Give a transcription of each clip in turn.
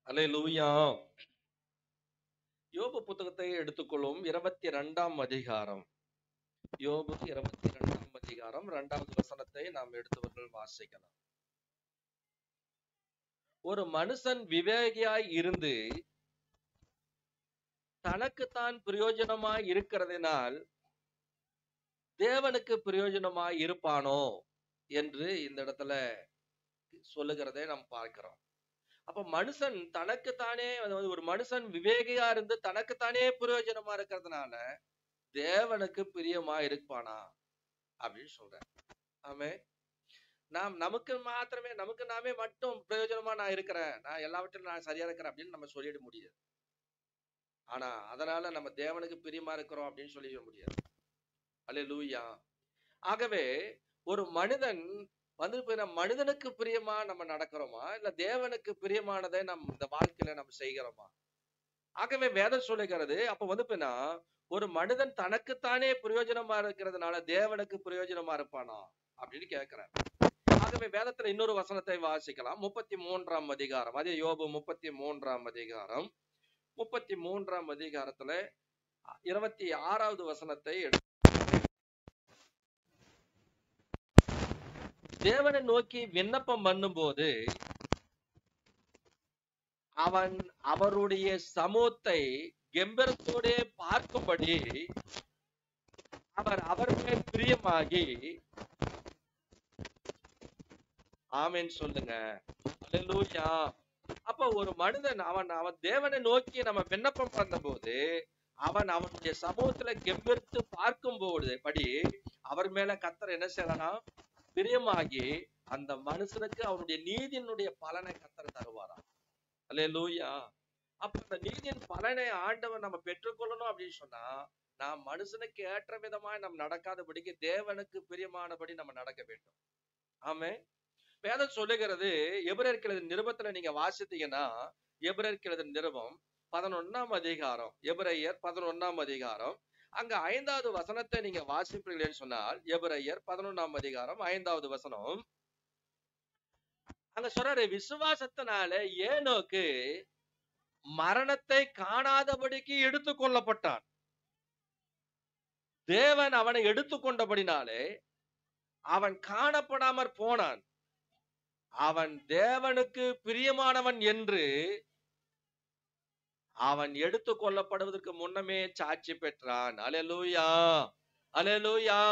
அல்லேலூயா. யோபு புத்தகத்தை எடுத்துக்கொள்ளும் 22ஆம் அதிகாரம். யோபு 22ஆம் அதிகாரம் 2வது வசனத்தை நாம் எடுத்தவர்கள் வாசிக்கலாம். ஒரு மனுஷன் விவேகியாய் இருந்து தனக்குத்தான் பிரயோஜனமாய் இருக்கிறதினால் தேவனுக்கு பிரயோஜனமாய் இருப்பானோ என்று இந்த இடத்துல சொல்லுகிறதை நாம் பார்க்கிறோம். அப்ப மனுஷன் தனக்குத்தானே, அதாவது ஒரு மனுஷன் விவேகியா இருந்து தனக்குத்தானே பிரயோஜனமா இருக்கிறதுனால தேவனுக்கு பிரியமா இருப்பானா அப்படின்னு சொல்றேன். ஆமே, நாம் நமக்கு மாத்திரமே, நமக்கு நாமே மட்டும் பிரயோஜனமா நான் இருக்கிறேன், நான் எல்லாவற்றிலும் நான் சரியா இருக்கிறேன் அப்படின்னு நம்ம சொல்லிட முடியாது. ஆனா அதனால நம்ம தேவனுக்கு பிரியமா இருக்கிறோம் அப்படின்னு சொல்லிட முடியாது. அல்லேலூயா. ஆகவே ஒரு மனிதன் மனிதனுக்கு பிரியமா நம்ம நடக்கிறோமா, இல்ல தேவனுக்கு பிரியமானதை நம்ம இந்த வாழ்க்கையில நம்ம செய்கிறோமா? ஆகவே வேதம் சொல்லுகிறது, அப்ப ஒரு மனிதன் தனக்குத்தானே பிரயோஜனமா இருக்கிறதுனால தேவனுக்கு பிரயோஜனமா இருப்பானா அப்படின்னு கேட்கிறேன். ஆகவே வேதத்துல இன்னொரு வசனத்தை வாசிக்கலாம். 33ஆம் அதிகாரம், அதே யோபு 33ஆம் அதிகாரம், 33ஆம் அதிகாரத்துல 26வது வசனத்தை தேவனை நோக்கி விண்ணப்பம் பண்ணும் போது அவன் அவருடைய சமூகத்தை கெம்பீரத்தோடு பார்க்கும்படி அவர் மேல் பிரியமாகி, ஆமென் சொல்லுங்க. அல்லேலூயா. அப்ப ஒரு மனிதன் அவன் தேவனை நோக்கி நம்ம விண்ணப்பம் பண்ணும்போது அவன் அவனுடைய சமூகத்துல கெம்பீரித்து பார்க்கும்போது படி அவர் மேல கர்த்தர் என்ன செய்யலாம், பிரியமாகி அந்த மனுஷனுக்கு அவனுடைய நீதியினுடைய பலனை கர்த்தர் தருவாராம். அல்லேலூயா. அப்ப அந்த நீதியின் பலனை ஆண்டவன் நம்ம பெற்றுக்கொள்ளணும் அப்படின்னு சொன்னா நாம் மனுஷனுக்கு ஏற்ற விதமாய் நம்ம நடக்காதபடிக்கு தேவனுக்கு பிரியமானபடி நம்ம நடக்க வேண்டும். ஆமே, வேதம் சொல்லுகிறது, எபிரேயர் நிருபத்துல நீங்க வாசித்தீங்கன்னா, எபிரேயர் நிருபம் 11ஆம் அதிகாரம், எபிரேயர் 11ஆம் அதிகாரம், அங்க 5வது வசனத்தை நீங்க வாசிப்பீர்கள்னு சொன்னால், எபிரேயர் 11ஆம் அதிகாரம் 5வது வசனம், அங்க சொல்றாரு, விசுவாசத்தினால ஏனோக்கு மரணத்தை காணாதபடிக்கு எடுத்துக்கொள்ளப்பட்டான். தேவன் அவனை எடுத்துக்கொண்டபடினாலே அவன் காணப்படாமற் போனான். அவன் தேவனுக்கு பிரியமானவன் என்று அவன் எடுத்துக் கொள்ளப்படுவதற்கு முன்னமே சாட்சி பெற்றான். அல்லேலூயா, அல்லேலூயா.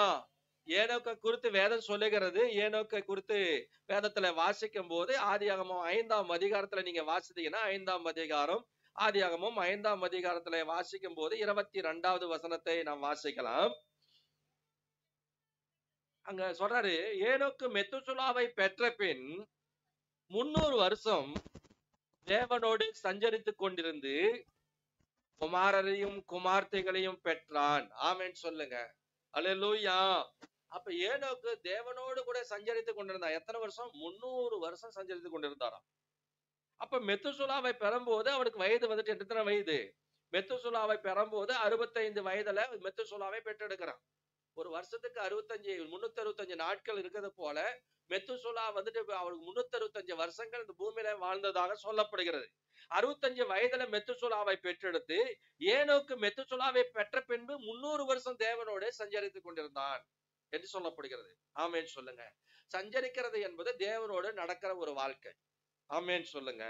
ஏனோக்கை குறித்து வேதம் சொல்லுகிறது. ஏனோக்கை குறித்து வேதத்துல வாசிக்கும் போது ஆதியாகமம் 5ஆம் அதிகாரத்துல நீங்க வாசித்தீங்கன்னா, 5ஆம் அதிகாரம், ஆதியாகமம் 5ஆம் அதிகாரத்துல வாசிக்கும் போது 22வது வசனத்தை நாம் வாசிக்கலாம். அங்க சொல்றாரு, ஏனோக்கு மெத்துசுலாவை பெற்ற பின் 300 வருஷம் தேவனோடு சஞ்சரித்துக் கொண்டிருந்து குமாரரையும் குமார்த்தைகளையும் பெற்றான். ஆமென் சொல்லுங்க. அல்லேலூயா. அப்ப ஏனோக்கு தேவனோடு கூட சஞ்சரித்துக் கொண்டிருந்தான். எத்தனை வருஷம்? 300 வருஷம் சஞ்சரித்துக் கொண்டிருந்தாராம். அப்ப மெத்துசுலாவை பெறும்போது அவனுக்கு வயது வந்துட்டு எத்தனை வயது? மெத்துசுலாவை பெறும்போது 65 வயதுல மெத்துசுலாவை பெற்றெடுக்கிறான். ஒரு வருஷத்துக்கு 365 நாட்கள் இருக்கிறது போல மெத்துசுலா வந்துட்டு அவருக்கு 365 வருஷங்கள் இந்த பூமியில வாழ்ந்ததாக சொல்லப்படுகிறது. 65 வயதுல மெத்துசுலாவை பெற்றெடுத்து ஏனோக்கு மெத்துசுலாவை பெற்ற பின்பு 300 வருஷம் தேவனோட சஞ்சரித்துக் கொண்டிருந்தான் என்று சொல்லப்படுகிறது. ஆமென் சொல்லுங்க. சஞ்சரிக்கிறது என்பது தேவனோடு நடக்கிற ஒரு வாழ்க்கை. ஆமென் சொல்லுங்க.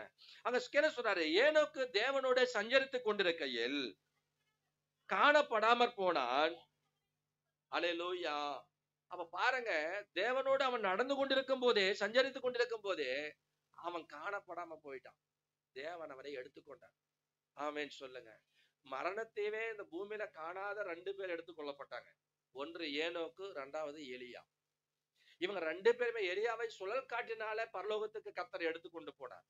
அங்க சொல்றாரு, ஏனோக்கு தேவனோட சஞ்சரித்துக் கொண்டிருக்கையில் காணப்படாமற் போனான். அல்லேலூயா. அப்ப பாருங்க, தேவனோடு அவன் நடந்து கொண்டிருக்கும் போதே, சஞ்சரித்துக் கொண்டிருக்கும் போதே அவன் காணப்படாம போயிட்டான். தேவன் அவனை எடுத்துக்கொண்டான். ஆமென் சொல்லுங்க. மரணத்தையே இந்த பூமியில காணாத 2 பேர் எடுத்துக் கொள்ளப்பட்டாங்க. ஒன்று ஏனோக்கு, 2வது எலியா. இவங்க 2 பேருமே எலியாவை சுழல் காற்றினால பரலோகத்துக்கு கர்த்தர் எடுத்துக்கொண்டு போனார்.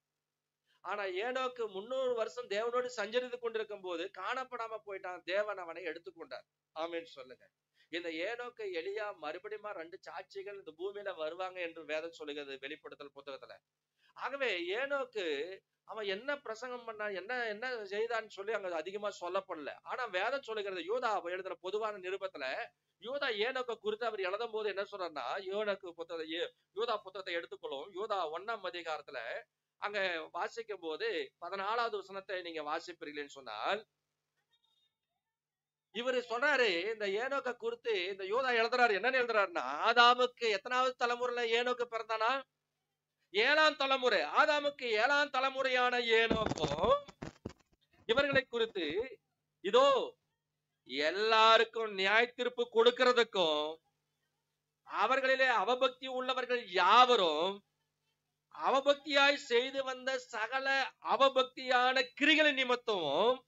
ஆனா ஏனோக்கு 300 வருஷம் தேவனோடு சஞ்சரித்துக் கொண்டிருக்கும் போது காணப்படாம போயிட்டான். தேவன் அவனை எடுத்துக்கொண்டார். ஆமென் சொல்லுங்க. இந்த ஏனோக்கு எலியா மறுபடியும் 2 சாட்சிகள் இந்த பூமியில வருவாங்க என்று வேதம் சொல்லுகிறது, வெளிப்படுத்தல் புத்தகத்துல. ஆகவே ஏனோக்கு அவன் என்ன பிரசங்கம் பண்ணான், என்ன என்ன செய்தான்னு சொல்லி அங்க அதிகமா சொல்லப்படல. ஆனா வேதம் சொல்லுகிறது, யூதா எழுதுற பொதுவான நிருபத்துல யூதா ஏனோக்க குறித்து அவர் எழுதும் போது என்ன சொல்றாருன்னா, யூதா புத்தகத்தை எடுத்துக்கொள்ளும். யூதா 1ஆம் அதிகாரத்துல அங்க வாசிக்கும் போது 14வது வசனத்தை நீங்க வாசிப்பீர்கள்னு சொன்னால், இவரு சொன்னாரு இந்த ஏனோக்க குறித்து இந்த யோதா எழுதுறாரு. என்னன்னு எழுதுறாருன்னா, ஆதாமுக்கு எத்தனாவது தலைமுறையில ஏனோக்கு பிறந்தானா? 7ஆம் தலைமுறை. ஆதாமுக்கு 7ஆம் தலைமுறையான ஏனோக்கும் இவர்களை குறித்து இதோ எல்லாருக்கும் நியாய தீர்ப்பு கொடுக்கிறதுக்கும் அவர்களிலே அவபக்தி உள்ளவர்கள் யாவரும் அவபக்தியாய் செய்து வந்த சகல அவபக்தியான கிரிகளின் நிமித்தமும்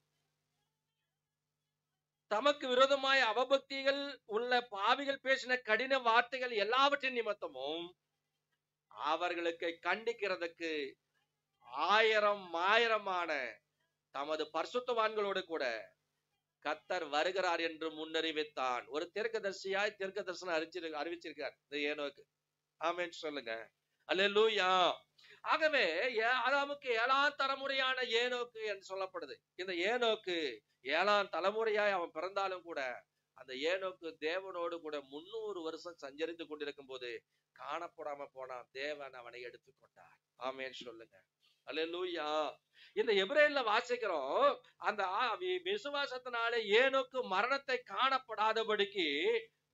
தமக்கு விரோதமாய் அவபக்திகள் உள்ள பாவிகள் பேசின கடின வார்த்தைகள் எல்லாவற்றின் நிமித்தமும் அவர்களுக்கு கண்டிக்கிறதுக்கு ஆயிரமான தமது பரிசுத்தவான்களோடு கூட கர்த்தர் வருகிறார் என்று முன்னறிவித்தான். ஒரு தீர்க்கதரிசியாய் தீர்க்க தரிசனம் அறிவிச்சிருக்கார் இந்த ஏனோக்கு. ஆமென் சொல்லுங்க. அல்லேலூயா. ஆகவே ஆதாமுக்கு 7ஆம் தலைமுறையான ஏனோக்கு என்று சொல்லப்படுது. இந்த ஏனோக்கு 7ஆம் தலைமுறையாய் அவன் பிறந்தாலும் கூட அந்த ஏனோக்கு தேவனோடு கூட 300 வருஷம் சஞ்சரித்து கொண்டிருக்கும் போது காணப்படாம போனான். தேவன் அவனை எடுத்துக்கொண்டார். ஆமென் சொல்லுங்க. அல்லேலூயா. இந்த எபிரேயர்ல வாசிக்கிறோம், அந்த விசுவாசத்தினாலே ஏனோக்கு மரணத்தை காணப்படாதபடிக்கு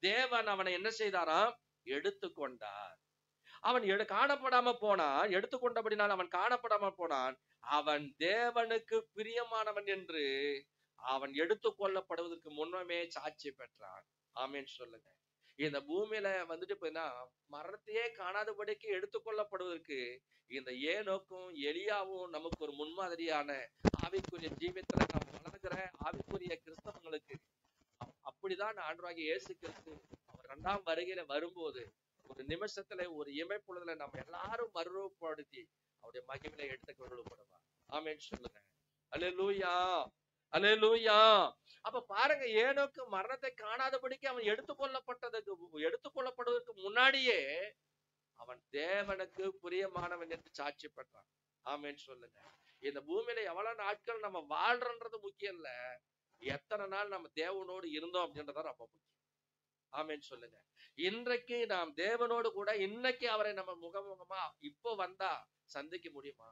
தேவன் அவனை என்ன செய்தாராம்? எடுத்துக்கொண்டார். அவன் காணப்படாம போனான். எடுத்துக்கொண்டபடினால் அவன் காணப்படாம போனான். அவன் தேவனுக்கு பிரியமானவன் என்று அவன் எடுத்துக்கொள்ளப்படுவதற்கு முன்னமே சாட்சி பெற்றான். ஆமென் சொல்லுங்க. இந்த பூமியில வந்துட்டு போயினா மரணத்தையே காணாதபடிக்கு எடுத்துக்கொள்ளப்படுவதற்கு இந்த ஏனோக்கும் எலியாவும் நமக்கு ஒரு முன்மாதிரியான ஆவிக்குரிய ஜீவியத்துல நாம் வளர்கிற ஆவிக்குரிய கிறிஸ்தவங்களுக்கு அப்படிதான் ஆண்டவராகிய இயேசு கிறிஸ்து அவர் 2ஆம் வருகையில வரும்போது ஒரு நிமிஷத்துல ஒரு இமைப்பொழுதுல நம்ம எல்லாரும் மறுரூபப்படுத்தி அவருடைய மகிமையில எடுத்துக்கொள்ளப்படுவார். ஆமென் சொல்லுங்க. அல்லேலூயா. அல்லேலூயா. அப்ப பாருங்க, ஏனோக்கு மரணத்தை காணாதபடிக்கு அவன் எடுத்துக்கொள்ளப்படுவதற்கு முன்னாடியே அவன் தேவனுக்கு பிரியமானவன் என்று சாட்சி பெற்றான். ஆமென் சொல்லுங்க. இந்த பூமியில எவ்வளவு நாட்கள் நம்ம வாழ்றன்றது முக்கியம் இல்ல, எத்தனை நாள் நம்ம தேவனோடு இருந்தோம் அப்படின்றத ரொம்ப முக்கியம். ஆமென் சொல்லுங்க. இன்றைக்கு நாம் தேவனோடு கூட இன்னைக்கு அவரை நம்ம முகமுகமா இப்போ வந்தா சந்திக்க முடியுமா?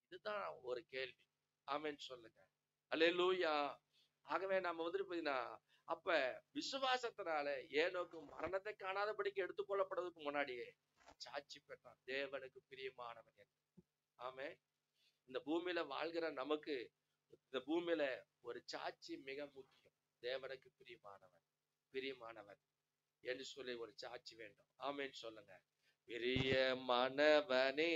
இதுதான் ஒரு கேள்வி. ஆமென் சொல்லுங்க. அல்லேலூயா. ஆகவே நம்ம வந்துட்டு போயினா அப்ப விசுவாசத்தினால ஏனோக்கு மரணத்தை காணாதபடிக்கு எடுத்துக்கொள்ளப்படுவதற்கு முன்னாடியே சாட்சி பெற்றான் தேவனுக்கு பிரியமானவன் என்று. ஆமே. இந்த பூமியில வாழ்கிற நமக்கு இந்த பூமியில ஒரு சாட்சி மிக முக்கியம். தேவனுக்கு பிரியமானவன் என்று சொல்லி ஒரு சாட்சி வேண்டும். ஆமென் சொல்லுங்க. பிரியமானவனே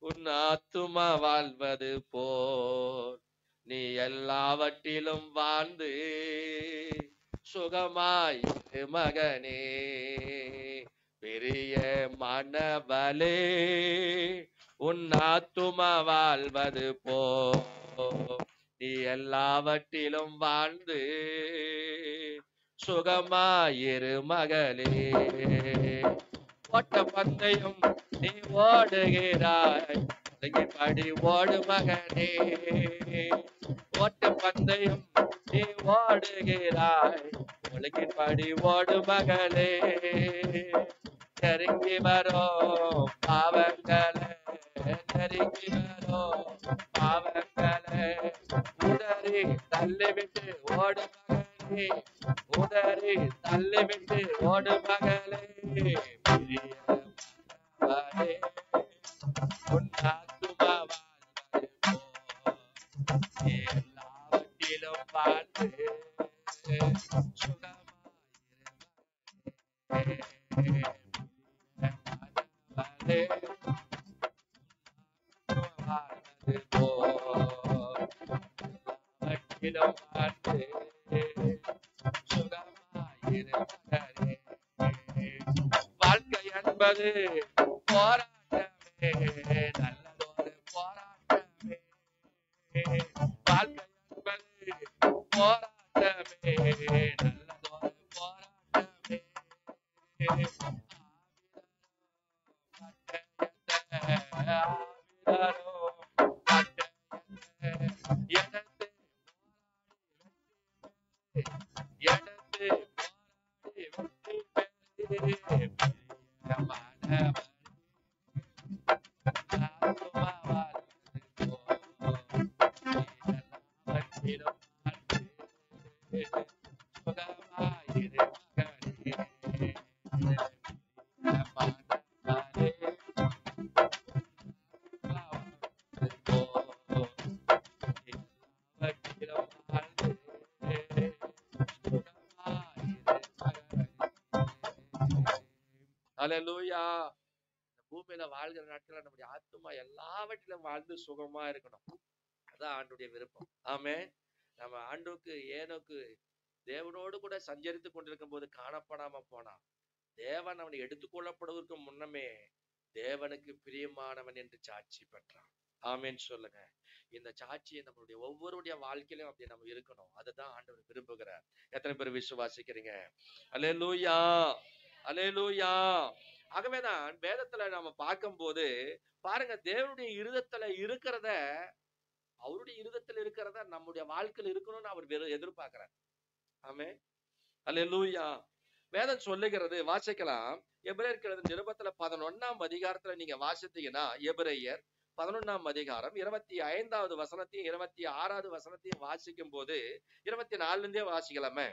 உன் ஆத்துமா வாழ்வது போல் நீ எல்லாவற்றிலும் வாழ்ந்து சுகமாயிரு மகனே. பிரியமானவளே உன் ஆத்துமா வாழ்வது போல் நீ எல்லாவற்றிலும் வாழ்ந்து சுகமாயிரு மகளே. ஓட்ட பந்தயம் நீ ஓடுகிறாய், படி ஓடு மகனே. ஓட்ட பந்தயம் நீ ஓடுகிறாய், படி ஓடு மகளே. நெருங்கி வரும் பாவங்களே, நெருங்கி வரும் பாவங்களே, உதறி தள்ளிவிட்டு ஓடு மகளே, உதறி தள்ளிவிட்டு ஓடு மகளே. பிரியமானவளே உன் ஆத்துமா வாழ்வது போல் எல்லாவற்றிலும் வாழ்ந்து சுகமாயிரு மகளே. வாழ்வது போல் எல்லாவற்றிலும் வாழ்ந்து சுகமாயிரு மகளே. வாழ்க்கை என்பது போராட்டமே, நல்லதொரு போராட்டமே. வாழ்க்கை என்பது போராட்டமே, நல்லதொரு போராட்டமே. அல்லேலூயா. பூமியில வாழ்கிற நாட்கள நம்முடைய ஆத்துமா எல்லாவற்றிலும் வாழ்ந்து சுகமா இருக்கணும். அதான் ஆண்டுடைய விருப்பம். ஆமென். நம்ம ஆண்டுக்கு ஏனோக்கு தேவனோடு கூட சஞ்சரித்துக் கொண்டிருக்கும் போது காணப்படாம போனான். தேவன் அவனை எடுத்துக்கொள்ளப்படுவதற்கு முன்னமே தேவனுக்கு பிரியமானவன் என்று சாட்சி பெற்றான். ஆமென் சொல்லுங்க. இந்த சாட்சியை நம்மளுடைய ஒவ்வொருடைய வாழ்க்கையிலும் அப்படி நம்ம இருக்கணும். அதுதான் ஆண்டவர் விரும்புகிறார். எத்தனை பேர் விசுவாசிக்கிறீங்க? அல்லேலூயா, அல்லேலூயா. ஆகவேதான் வேதத்துல நாம பார்க்கும்போது பாருங்க, தேவனுடைய இருதயத்துல இருக்கிறத, அவருடைய இருதயத்துல இருக்கிறத நம்முடைய வாழ்க்கையில் இருக்கணும்னு அவர் எதிர்பார்க்கிறார். ஆமென். அல்லேலூயா. வேதம் சொல்லுகிறது, வாசிக்கலாம். எபிரேயருக்கு எழுதின நிருபத்துல 11ஆம் அதிகாரத்துல நீங்க வாசித்தீங்கன்னா, எபிரேயர் 11ஆம் அதிகாரம் 25வது வசனத்தையும் 26வது வசனத்தையும் வாசிக்கும் போது 24ல இருந்தே வாசிக்கலாமே.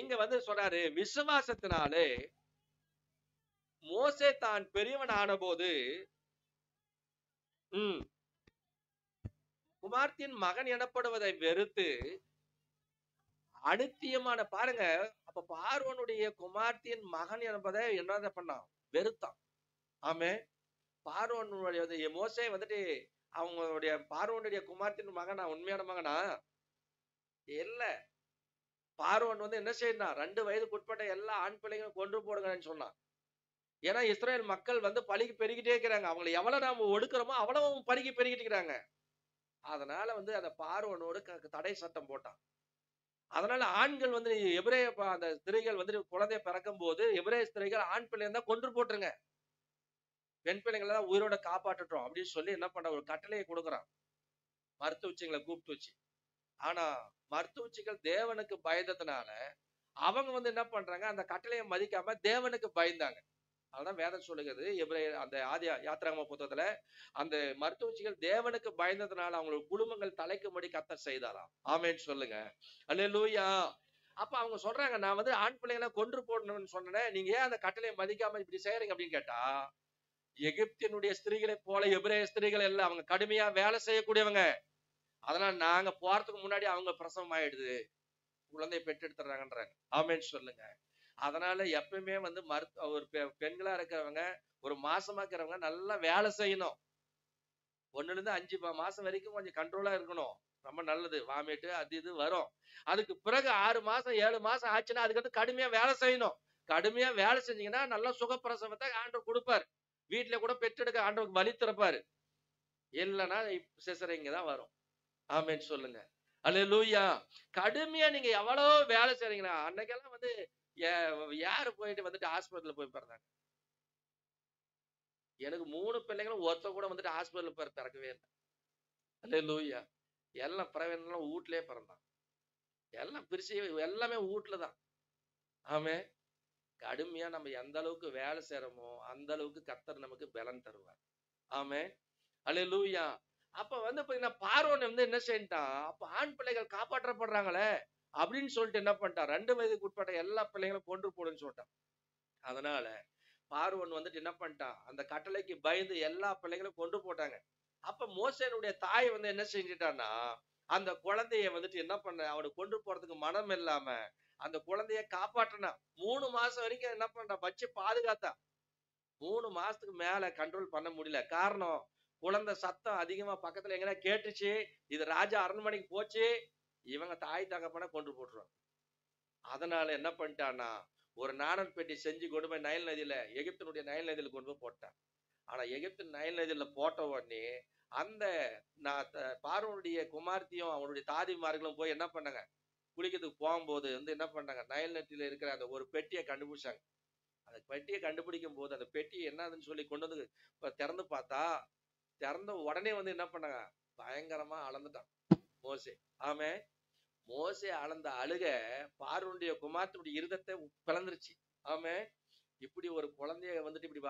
இங்க சொல்றாரு, விசுவாசத்தினாலே மோசே தான் பெரியவன் ஆன போது குமார்த்தியின் மகன் எனப்படுவதை வெறுத்து அனித்தியமான, பாருங்க, அப்ப பார்வோனுடைய குமார்த்தியின் மகன் என்பதை என்ன பண்ணான்? வெறுத்தான். ஆமே. பார்வோனுடைய மோசே அவங்களுடைய பார்வோனுடைய குமார்த்தியின் மகனா? உண்மையான மகனா? இல்ல. பார்வோன் என்ன செய்யணும்? 2 வயதுக்கு உட்பட்ட எல்லா ஆண் பிள்ளைகளும் கொன்று போடுங்கன்னு சொன்னான். ஏன்னா இஸ்ரேல் மக்கள் பலிக்கு பெருகிட்டே இருக்கிறாங்க. அவங்களை எவ்வளவு நாம ஒடுக்கிறோமோ அவ்வளவு பலிக்கு பெருகிட்டு இருக்கிறாங்க. அதனால அந்த பார்வோனோடு தடை சட்டம் போட்டான். அதனால ஆண்கள் எபிரேய அந்த ஸ்திரீகள் குழந்தைய பிறக்கும் போது எபிரேய ஸ்திரீகள் ஆண் பிள்ளைங்க தான் கொன்று போட்டுருங்க, பெண் பிள்ளைங்களை தான் உயிரோட காப்பாற்றட்டும் அப்படின்னு சொல்லி என்ன பண்ற ஒரு கட்டளையை கொடுக்குறான், மருத்துவச்சிகளை கூப்பிட்டு வச்சு. ஆனா மருத்துவச்சிகள் தேவனுக்கு பயந்ததுனால அவங்க என்ன பண்றாங்க, அந்த கட்டளையை மதிக்காம தேவனுக்கு பயந்தாங்க. அதுதான் வேதம் சொல்லுகிறது, அந்த ஆதி யாத்திராகம புத்தகத்துல அந்த மருத்துவச்சிகள் தேவனுக்கு பயந்ததுனால அவங்களோட குடும்பங்கள் தலைக்கும்படி கர்த்தர் செய்தாராம். ஆமென் சொல்லுங்க. அல்லேலூயா. அப்ப அவங்க சொல்றாங்க, நான் ஆண் பிள்ளைகளை கொன்று போடணும்னு சொன்னேன், நீங்க ஏன் அந்த கட்டளையை மதிக்காம இப்படி செய்யறீங்க அப்படின்னு கேட்டா, எகிப்தினுடைய ஸ்திரீகளை போல எபிரேய ஸ்திரீகள் எல்லாம் அவங்க கடுமையா வேலை செய்யக்கூடியவங்க. அதனால நாங்க போறதுக்கு முன்னாடி அவங்க பிரசவம் ஆயிடுது, குழந்தையை பெற்றெடுத்துறாங்கன்றாங்க. ஆமென் சொல்லுங்க. அதனால எப்பயுமே ஒரு பெண்களா இருக்கிறவங்க, ஒரு மாசமா இருக்கிறவங்க நல்லா வேலை செய்யணும். 1ல இருந்து 5 மாசம் வரைக்கும் கொஞ்சம் கண்ட்ரோலா இருக்கணும், ரொம்ப நல்லது. வாமிட்டு அது இது வரும். அதுக்கு பிறகு 6 மாசம் 7 மாசம் ஆச்சுன்னா அதுக்கு கடுமையா வேலை செய்யணும். கடுமையா வேலை செஞ்சீங்கன்னா நல்லா சுகப்பிரசவத்தை ஆண்டவர் கொடுப்பாரு. வீட்டுல கூட பெற்றெடுக்க ஆண்டவருக்கு வழி திறப்பாரு. இல்லைன்னா சிசரிங்க தான் வரும். ஆமென் சொல்லுங்க. அல்லேலூயா. கடுமையா நீங்க எவ்வளவு வேலை செய்றீங்களா? அன்னைக்கெல்லாம் யாரு போயிட்டு ஹாஸ்பிட்டல் போய் பிறந்தாங்க? எனக்கு 3 பிள்ளைங்களும் ஒருத்த கூட ஹாஸ்பிட்டல் பிறக்கவே இல்லை. அல்லேலூயா. எல்லாம் பிறவெல்லாம் வீட்லயே பிறந்தான். எல்லாம் பிரிச்சு எல்லாமே வீட்டுலதான். ஆமே. கடுமையா நம்ம எந்த அளவுக்கு வேலை செய்யறோமோ அந்த அளவுக்கு கர்த்தர் நமக்கு பலன் தருவார். ஆமே. அல்லேலூயா. அப்ப பாத்தீங்கன்னா பார்வோன் என்ன செய்யட்டான், அப்ப ஆண் பிள்ளைகள் காப்பாற்றப்படுறாங்களே அப்படின்னு சொல்லிட்டு என்ன பண்ணிட்டான், 2 வயதுக்கு உட்பட்ட எல்லா பிள்ளைகளும் கொன்று போடுன்னு சொல்லிட்டான். அதனால பார்வோன் என்ன பண்ணிட்டான், அந்த கட்டளைக்கு பயந்து எல்லா பிள்ளைகளும் கொண்டு போட்டாங்க. அப்ப மோசேனுடைய தாய் என்ன செஞ்சுட்டான்னா, அந்த குழந்தைய என்ன பண்ண, அவனை கொண்டு போறதுக்கு மனம் இல்லாம அந்த குழந்தைய காப்பாற்றினா. 3 மாசம் வரைக்கும் என்ன பண்றா, வச்சு பாதுகாத்தா. 3 மாசத்துக்கு மேல கண்ட்ரோல் பண்ண முடியல. காரணம், குழந்தை சத்தம் அதிகமா பக்கத்துல எங்கன்னா கேட்டுச்சு, இது ராஜா அரண்மனைக்கு போச்சு, இவங்க தாய் தகப்பனை கொண்டு போட்டுருவாங்க. அதனால என்ன பண்ணிட்டான்னா, ஒரு நாணல் பெட்டி செஞ்சு கொண்டு போய் நைல் நதியில, எகிப்தினுடைய நைல் நதியில கொண்டு போய் போட்டான். ஆனா எகிப்து நைல் நதியில போட்ட உடனே அந்த பார்வோனுடைய குமார்த்தியும் அவனுடைய தாதிமார்களும் போய் என்ன பண்ணாங்க, குளிக்கிறதுக்கு போகும்போது என்ன பண்ணாங்க, நைல் நதியில இருக்கிற அந்த ஒரு பெட்டியை கண்டுபிடிச்சாங்க. அந்த பெட்டியை கண்டுபிடிக்கும் போது அந்த பெட்டி என்னதுன்னு சொல்லி கொண்டு திறந்து பார்த்தா, திறந்த உடனே என்ன பண்ணாங்க, பயங்கரமா அளந்துட்டான் மோசே. ஆமே. மோசே அளந்த அழுக பார்வோனுடைய குமாரத்தினுடைய இருதத்தை பிளந்துருச்சு. ஆமே. இப்படி ஒரு குழந்தைய இப்படி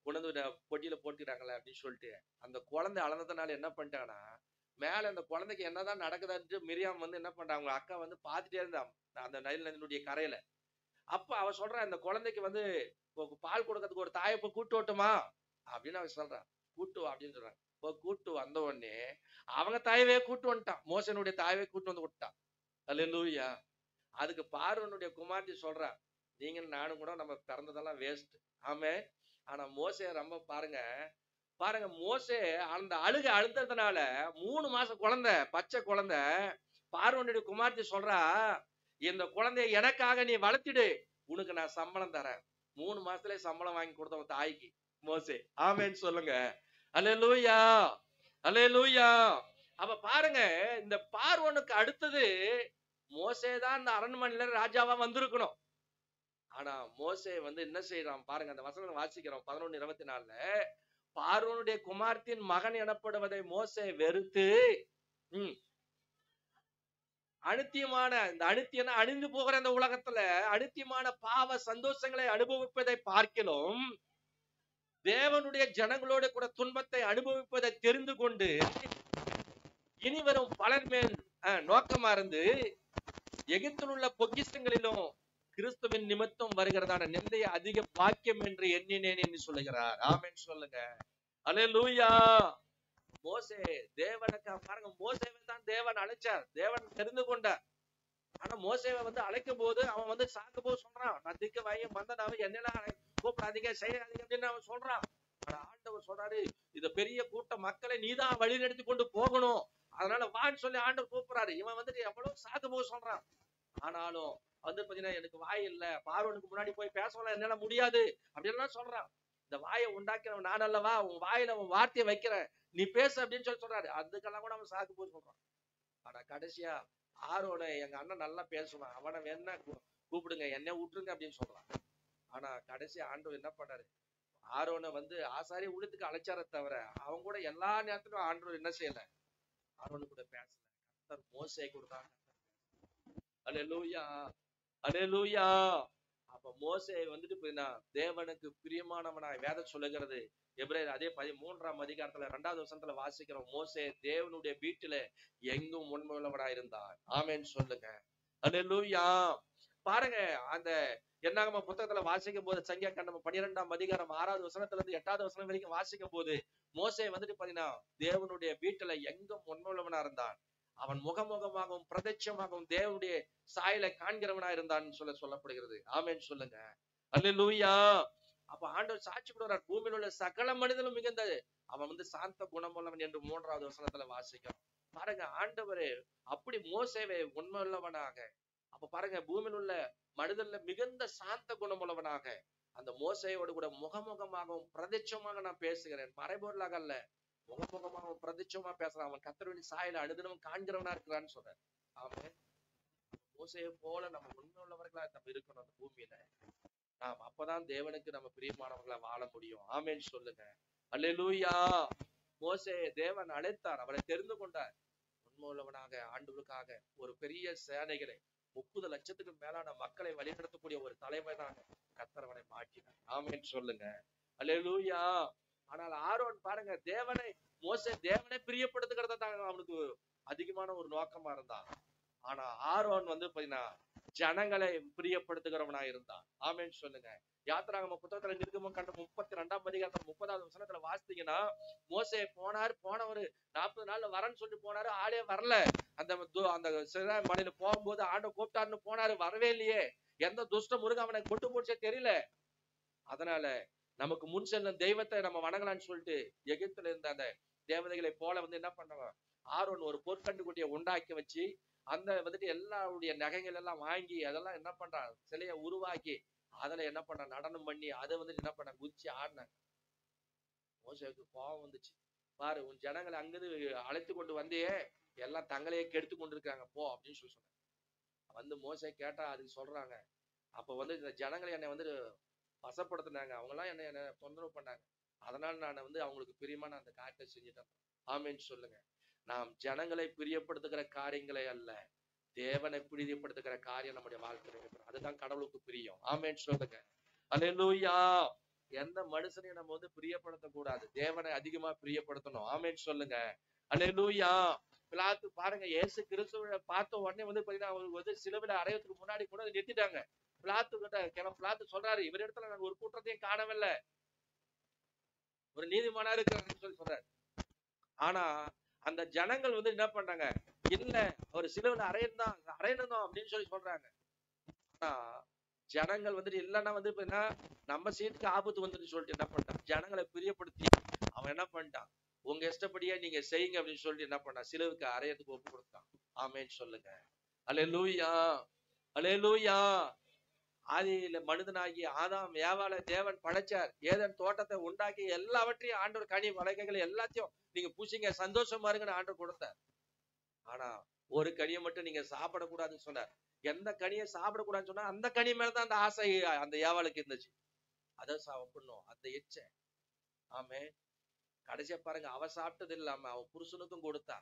கொண்டு பொட்டியில போட்டுக்கிறாங்களே அப்படின்னு சொல்லிட்டு அந்த குழந்தை அளந்ததுனால என்ன பண்ணிட்டாங்கன்னா, மேல அந்த குழந்தைக்கு என்னதான் நடக்குதுன்னு மிரியாம் என்ன பண்றாங்க, அவங்க அக்கா பாத்துட்டே இருந்தான் அந்த நைல் நதியினுடைய கரையில. அப்ப அவ சொல்றான், இந்த குழந்தைக்கு பால் கொடுக்கறதுக்கு ஒரு தாயை போய் கூட்டு வரட்டுமா அப்படின்னு அவன் சொல்றான். கூட்டு வா அப்படின்னு சொல்றான். இப்போ கூட்டு வந்த உடனே அவங்க தாயவே கூட்டு வந்துட்டான், மோசனுடைய தாயவே கூட்டு வந்து விட்டான். அல்லேலூயா. அதுக்கு பார்வோனுடைய குமார்த்தி சொல்றா, நீங்களும் நானும் கூட நம்ம பிறந்ததெல்லாம் வேஸ்ட். ஆமே. ஆனா மோசே ரொம்ப பாருங்க பாருங்க, மோசே அந்த அழுந்ததுனால 3 மாசம் குழந்தை, பச்சை குழந்தை, பார்வோனுடைய குமார்த்தி சொல்றா, இந்த குழந்தைய எனக்காக நீ வளர்த்திடு, உனக்கு நான் சம்பளம் தரேன். 3 மாசத்துல சம்பளம் வாங்கி கொடுத்த தாய்க்கு மோசே. ஆமேன்னு சொல்லுங்க. அல்லேலூயா, அல்லேலூயா. அப்ப பாருங்க, இந்த பார்வோனுக்கு அடுத்தது மோசே தான் இந்த அரண்மனையில ராஜாவா வந்திருக்கணும். ஆனா மோசே என்ன செய்யறான் பாருங்க, அந்த வசனம் வாசிக்கிறோம் 11:24. பார்வோனுடைய குமார்த்தின் மகன் எனப்படுவதை மோசே வெறுத்து, அனித்தியமான இந்த அனித்தியன அழிந்து போகிற இந்த உலகத்துல அனித்தியமான பாவ சந்தோஷங்களை அனுபவிப்பதை பார்க்கிலும் தேவனுடைய ஜனங்களோடு கூட துன்பத்தை அனுபவிப்பதை தெரிந்து கொண்டு இனி வரும் பலன் மேல் நோக்கமா இருந்து எகிப்தில் உள்ள பொக்கிஷங்களிலும் கிறிஸ்துவின் நிமித்தம் வருகிறதான நிந்தைய அதிக பாக்கியம் என்று எண்ணினேன் என்று சொல்லுகிறார். ஆமென் சொல்லுங்க. அல்லேலூயா. மோசே தேவனுக்கு பாருங்க, மோசேவை தான் தேவன் அழைச்சார், தேவன் தெரிந்து கொண்டார். ஆனா மோசேவை அழைக்கும் போது அவன் சாக்கு போது சொல்றான், நான் திக்க வாயும் வந்தனாவும் என்னெல்லாம் கூப்பிடாதீங்க செய்யாதீங்க அப்படின்னு அவன் சொல்றான். ஆனா ஆண்டவர் சொல்றாரு, இந்த பெரிய கூட்ட மக்களை நீதான் வழி நடத்தி கொண்டு போகணும், அதனால வான்னு சொல்லி ஆண்டவர் கூப்பிடுறாரு. இவன் எவ்வளவு சாக்கு போது சொல்றான். ஆனாலும் பாத்தீங்கன்னா எனக்கு வாய் இல்ல, பார்வனுக்கு முன்னாடி போய் பேசலாம் என்னால முடியாது அப்படின்னு சொல்றான். இந்த வாயை உண்டாக்கினவன் நான் அல்லவா, உன் வாயில உன் வார்த்தையை வைக்கிறேன், நீ பேசு அப்படின்னு சொல்றாரு. அதுக்கெல்லாம் கூட அவன் சாக்கு போய் சொல்றான். ஆனா கடைசியா ஆரோட எங்க அண்ணன் நல்லா பேசுவான், அவனை வேணா கூப்பிடுங்க, என்ன விட்டுருங்க அப்படின்னு சொல்றான். ஆனா கடைசியா ஆண்டவர் என்ன பண்ணாரு, ஆரோனை ஆசாரி ஊழியத்துக்கு அழைச்சார தவிர அவன் கூட எல்லா நேரத்திலும் ஆண்டவர் என்ன செய்யல, ஆரோனு கூட பேசல. கர்த்தர் மோசே கொடுத்தாங்க. அல்லேலூயா, அல்லேலூயா. அப்ப மோசே தேவனுக்கு பிரியமானவனாய் வேதம் சொல்லுகிறது. எபிரேயர் அதே 13ஆம் அதிகாரத்துல 2வது வசனத்துல வாசிக்கிறோம், மோசே தேவனுடைய வீட்டில எங்கும் உண்மையுள்ளவனாய் இருந்தார். ஆமென் சொல்லுங்க. அல்லேலூயா. பாருங்க, அந்த என்னாகம புத்தகத்துல வாசிக்கும் போது சங்கீதம் 12ஆம் அதிகாரம் 6வது வசனத்துல இருந்து 8வது வசனம் வரைக்கும் வாசிக்கும் போது மோசே பாத்தீங்கன்னா தேவனுடைய வீட்டுல எங்கும் உண்மையுள்ளவனா இருந்தான். அவன் முகமுகமாகவும் பிரதட்சமாகவும் தேவனுடைய சாயலை காண்கிறவனா இருந்தான் சொல்லப்படுகிறது. ஆமென் சொல்லுங்க. அல்லேலூயா. அப்ப ஆண்டவர் சாட்சி கொடுக்கிறார், பூமியில் உள்ள சகல மனிதனும் மிகுந்தது அவன் சாந்த குணமுள்ளவன் என்று 3வது வசனத்துல வாசிக்கிறோம். பாருங்க, ஆண்டவரே அப்படி மோசேவை உண்மையுள்ளவனாக, அப்ப பாருங்க பூமியில் உள்ள மனிதன்ல மிகுந்த சாந்த குணமுள்ளவனாக அந்த மோசையோடு கூட முகமுகமாகவும் பிரதிச்சமாக நான் பேசுகிறேன், மறைபொருளாக அல்ல, முகமுகமாகவும் பிரதிச்சமா பேசுறான். அவன் கர்த்தருடைய சாயல அனுதினமும் காண்கிறவனா இருக்கிறான்னு சொல்றேன். ஆமென். மோசையை போல நம்ம உண்மை உள்ளவர்களா நம்ம இருக்கணும் அந்த பூமியில. நாம் அப்பதான் தேவனுக்கு நம்ம பிரியமானவர்களா வாழ முடியும். ஆமென் சொல்லுங்க. அல்லேலூயா. மோசே தேவன் அழைத்தார், அவரை தெரிந்து கொண்டார். உண்மை உள்ளவனாக ஆண்டவருக்காக ஒரு பெரிய சேனைகளை 30 லட்சத்துக்கு மேலான மக்களை வழிநடத்தக்கூடிய ஒரு தலைவனாக கர்த்தர் அவனை மாற்றினார். ஆமென் சொல்லுங்க. அல்லேலூயா. ஆனால் ஆரோன் பாருங்க, மோசே தேவனை பிரியப்படுத்துகிறத தான் அவனுக்கு அதிகமான ஒரு நோக்கமா இருந்தான். ஆனா ஆரோன் பாத்தீங்கன்னா ஜனங்களை பிரியப்படுத்துகிறவனா இருந்தான். ஆமென் சொல்லுங்க. யாத்திராகம புத்தகத்துல நிருகமம் கண்ட 32ஆம் அதிகாரத்துல 30வது வசனத்துல வாசித்தீங்கன்னா, மோசே போனவரு 40 நாள்ல வரேன்னு சொல்லிட்டு போனாரு, ஆளே வரல. அந்த சிறாய் மலையில போகும்போது ஆண்டவர் கூப்பிட்டாருன்னு போனாரு, வரவே இல்லையே. எந்த துஷ்ட முருகன் அவனை கொண்டு போச்சே தெரியல. அதனால நமக்கு முன் செல்ல தெய்வத்தை நம்ம வணங்கலான்னு சொல்லிட்டு எகிப்துல இருந்த அந்த தேவதைகளை போல என்ன பண்ணாங்க, ஆரோன் ஒரு பொற்கண்டு குட்டியை உண்டாக்கி வச்சு அந்த எல்லாருடைய நகைகள் எல்லாம் வாங்கி அதெல்லாம் என்ன பண்றான், சிலையை உருவாக்கி அதுல என்ன பண்ண நடனம் பண்ணி அதை என்ன பண்ண குதிச்சு ஆடினாங்க. மோசேவுக்கு கோபம் வந்துச்சு. பாரு, உன் ஜனங்களை அங்கிருந்து அழைத்து கொண்டு வந்தே எல்லாம் தங்களையே கெடுத்து கொண்டிருக்காங்க போ அப்படின்னு சொல்லி சொன்னாங்க. மோசே கேட்டா அதுக்கு சொல்றாங்க, அப்ப இந்த ஜனங்களை என்னை வசப்படுத்தினாங்க, அவங்க எல்லாம் என்ன தொந்தரவு பண்ணாங்க, அதனால நான் அவங்களுக்கு பிரியமான அந்த காரியத்தை செஞ்சுட்டேன். ஆமென் சொல்லுங்க. நாம் ஜனங்களை பிரியப்படுத்துகிற காரியங்களை அல்ல, தேவனை பிரியப்படுத்துகிற காரியம் நம்முடைய வாழ்க்கையில இருக்கணும். அதுதான் கடவுளுக்கு பிரியம். ஆமென் சொல்லுங்க. அல்லேலூயா. எந்த மனுஷனையும் நம்ம பிரியப்படுத்த கூடாது, தேவனை அதிகமா பிரியப்படுத்தணும். ஆமென் சொல்லுங்க. அல்லேலூயா. பிலாத்து பாருங்க, இயேசு கிறிஸ்துவை பார்த்த உடனே பாத்தீங்கன்னா அவங்களுக்கு சிலுவையில அறையறதுக்கு முன்னாடி கூட நிறுத்திட்டாங்க. பிலாத்து சொல்றாரு, இவர் இடத்துல நான் ஒரு கூட்டத்தையும் காணவில்லை, ஒரு நீதிமானா இருக்கிறாருன்னு சொல்லி சொல்றாரு. ஆனா அந்த ஜனங்கள் என்ன பண்றாங்க, இல்ல அவர் சிலுவையில அறையணும் அப்படின்னு சொல்லி சொல்றாங்க. ஆனா ஜனங்கள் வந்துட்டு இல்லைன்னா வந்து என்ன நம்ம சீட்டுக்கு ஆபத்து வந்துட்டு சொல்லிட்டு என்ன பண்ணிட்டான், ஜனங்களை பிரியப்படுத்தி அவன் என்ன பண்ணிட்டான், உங்க இஷ்டப்படியே நீங்க செய்யுங்க அப்படின்னு சொல்லிட்டு என்ன பண்ணான், சிலுவுக்கு அறையத்துக்கு ஒப்பு கொடுத்தான். ஆமேன்னு சொல்லுங்க. அல்லேலூயா, அல்லேலூயா. ஆதியில மனிதனாகி ஆதாம் ஏவாள தேவன் படைச்சார், ஏதேன் தோட்டத்தை உண்டாக்கி எல்லாவற்றையும் ஆண்டவர் கனி வளைக்கைகள் எல்லாத்தையும் நீங்க பூசிங்க சந்தோஷமா இருங்கன்னு ஆண்டவர் கொடுத்தார். ஆனா ஒரு கனியை மட்டும் நீங்க சாப்பிடக்கூடாதுன்னு சொன்னார். எந்த கனியை சாப்பிடக்கூடாதுன்னு சொன்னா அந்த கனி மேலதான் அந்த ஆசை அந்த ஏவாளுக்கு இருந்துச்சு. அதை சாப்பிடணும் அந்த எச்ச. ஆமே. கடைசியா பாருங்க, அவ சாப்பிட்டது இல்லாம அவன் புருஷனுக்கும் கொடுத்தா.